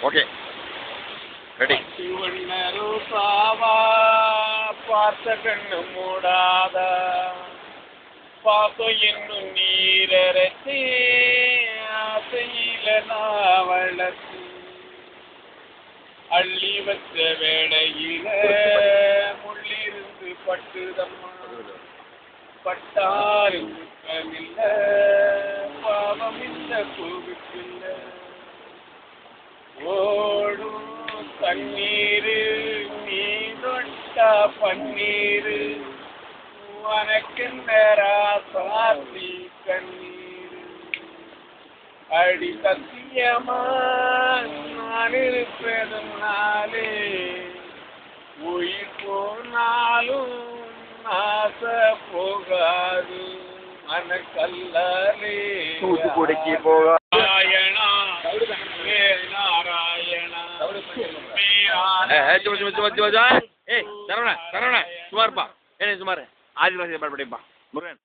Okay ready. பார்த்த கண்ணு மூடாத பாப்ப என்னும் நீரரசி ஆசையில நான் வளர்த்து அள்ளி வச்ச வேளையில முள்ளிருந்து பட்டுதம்மா பட்டாலும் குற்றமில்ல பாவம் இந்த பூவுக்குள்ள ஓடும் தண்ணீரு நீ தொட்டா பன்னீரு உனக்கென்ன ராசாத்தி கண்ணீரு அடி சத்தியமா நான் இருப்பதுனாலே உயிர் போனாலும் ஆசை போகாது மனக்கல்லாலே தூத்துக்குடிக்கு போக நாராயணா நாராயணா ஏய் சரவணா சரவணா சுமார்ப்பா ஏன் சுமார் ஆதிவாசி பாட்டு படிப்பா முருகன்.